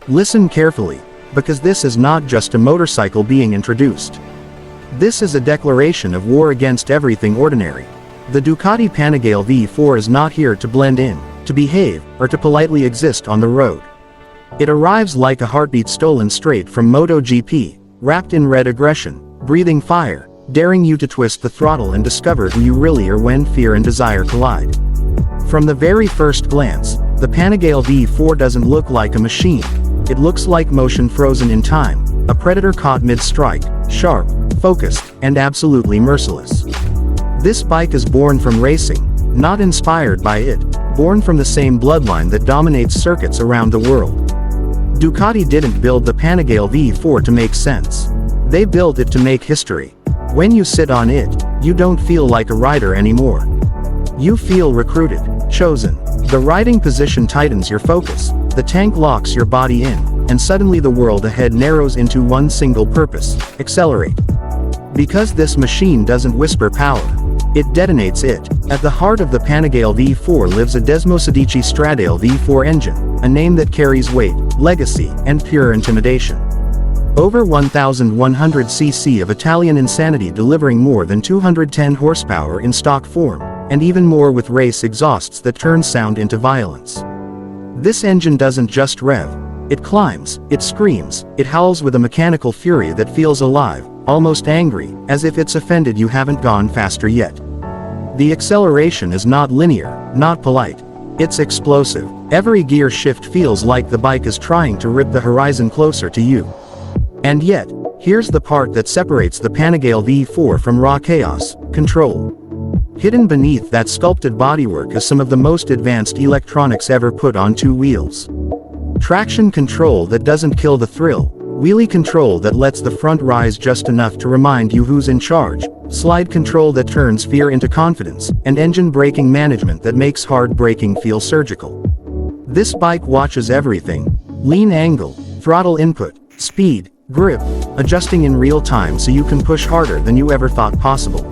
Listen carefully, because this is not just a motorcycle being introduced. This is a declaration of war against everything ordinary. The Ducati Panigale V4 is not here to blend in, to behave, or to politely exist on the road. It arrives like a heartbeat stolen straight from MotoGP, wrapped in red aggression, breathing fire, daring you to twist the throttle and discover who you really are when fear and desire collide. From the very first glance, the Panigale V4 doesn't look like a machine. It looks like motion frozen in time, a predator caught mid-strike, sharp, focused, and absolutely merciless. This bike is born from racing, not inspired by it, born from the same bloodline that dominates circuits around the world. Ducati didn't build the Panigale V4 to make sense. They built it to make history. When you sit on it, you don't feel like a rider anymore. You feel recruited, chosen. The riding position tightens your focus, the tank locks your body in, and suddenly the world ahead narrows into one single purpose: accelerate. Because this machine doesn't whisper power, it detonates it. At the heart of the Panigale V4 lives a Desmosedici Stradale V4 engine, a name that carries weight, legacy, and pure intimidation. Over 1,100 cc of Italian insanity, delivering more than 210 horsepower in stock form, and even more with race exhausts that turn sound into violence. This engine doesn't just rev. It climbs, it screams, it howls with a mechanical fury that feels alive, almost angry, as if it's offended you haven't gone faster yet. The acceleration is not linear, not polite. It's explosive. Every gear shift feels like the bike is trying to rip the horizon closer to you. And yet, here's the part that separates the Panigale V4 from raw chaos: control. Hidden beneath that sculpted bodywork is some of the most advanced electronics ever put on two wheels. Traction control that doesn't kill the thrill, wheelie control that lets the front rise just enough to remind you who's in charge, slide control that turns fear into confidence, and engine braking management that makes hard braking feel surgical. This bike watches everything: lean angle, throttle input, speed, grip, adjusting in real time so you can push harder than you ever thought possible.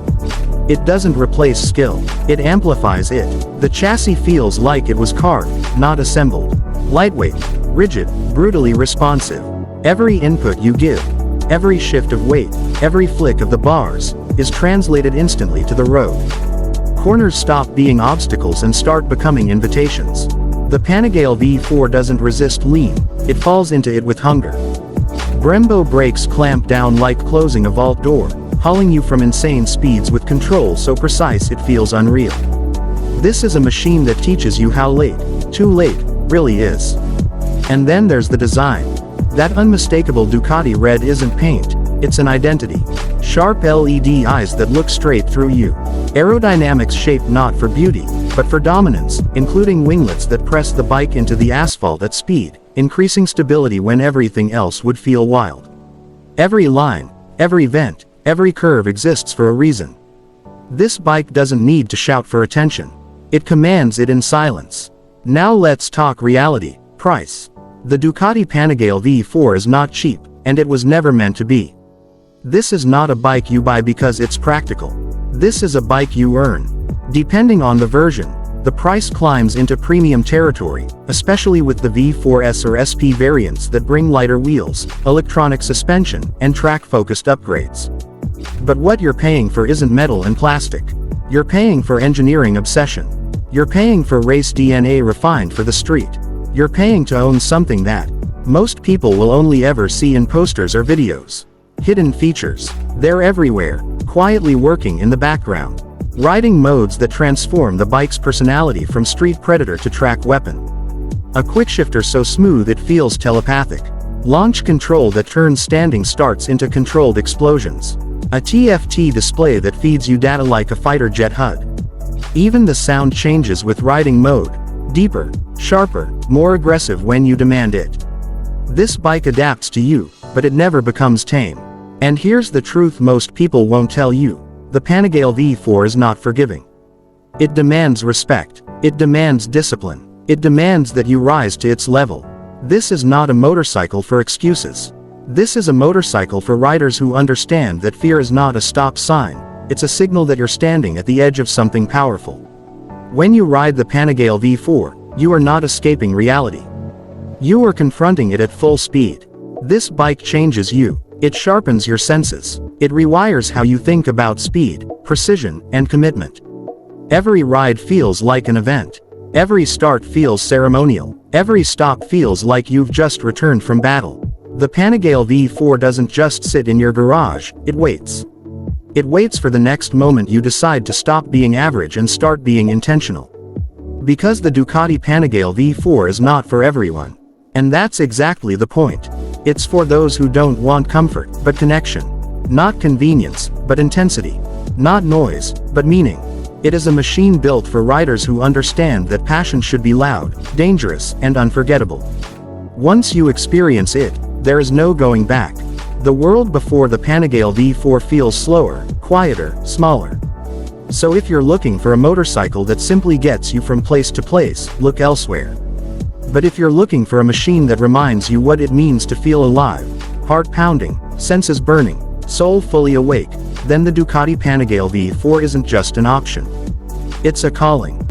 It doesn't replace skill, it amplifies it. The chassis feels like it was carved, not assembled. Lightweight, rigid, brutally responsive. Every input you give, every shift of weight, every flick of the bars, is translated instantly to the road. Corners stop being obstacles and start becoming invitations. The Panigale V4 doesn't resist lean, it falls into it with hunger. Brembo brakes clamp down like closing a vault door, hauling you from insane speeds with control so precise it feels unreal. This is a machine that teaches you how late, too late, really is. And then there's the design. That unmistakable Ducati red isn't paint, it's an identity. Sharp LED eyes that look straight through you. Aerodynamics shaped not for beauty, but for dominance, including winglets that press the bike into the asphalt at speed, increasing stability when everything else would feel wild. Every line, every vent, every curve exists for a reason. This bike doesn't need to shout for attention. It commands it in silence. Now let's talk reality, price. The Ducati Panigale V4 is not cheap, and it was never meant to be. This is not a bike you buy because it's practical. This is a bike you earn. Depending on the version, the price climbs into premium territory, especially with the V4S or SP variants that bring lighter wheels, electronic suspension, and track-focused upgrades. But what you're paying for isn't metal and plastic. You're paying for engineering obsession. You're paying for race DNA refined for the street. You're paying to own something that most people will only ever see in posters or videos. Hidden features. They're everywhere, quietly working in the background. Riding modes that transform the bike's personality from street predator to track weapon. A quickshifter so smooth it feels telepathic. Launch control that turns standing starts into controlled explosions. A TFT display that feeds you data like a fighter jet HUD. Even the sound changes with riding mode. Deeper, sharper, more aggressive when you demand it. This bike adapts to you, but it never becomes tame. And here's the truth most people won't tell you. The Panigale V4 is not forgiving. It demands respect. It demands discipline. It demands that you rise to its level. This is not a motorcycle for excuses. This is a motorcycle for riders who understand that fear is not a stop sign, it's a signal that you're standing at the edge of something powerful. When you ride the Panigale V4, you are not escaping reality. You are confronting it at full speed. This bike changes you. It sharpens your senses. It rewires how you think about speed, precision, and commitment. Every ride feels like an event. Every start feels ceremonial. Every stop feels like you've just returned from battle. The Panigale V4 doesn't just sit in your garage, it waits. It waits for the next moment you decide to stop being average and start being intentional. Because the Ducati Panigale V4 is not for everyone. And that's exactly the point. It's for those who don't want comfort, but connection. Not convenience, but intensity. Not noise, but meaning. It is a machine built for riders who understand that passion should be loud, dangerous, and unforgettable. Once you experience it, there is no going back. The world before the Panigale V4 feels slower, quieter, smaller. So if you're looking for a motorcycle that simply gets you from place to place, look elsewhere. But if you're looking for a machine that reminds you what it means to feel alive, heart pounding, senses burning, soul fully awake, then the Ducati Panigale V4 isn't just an option. It's a calling.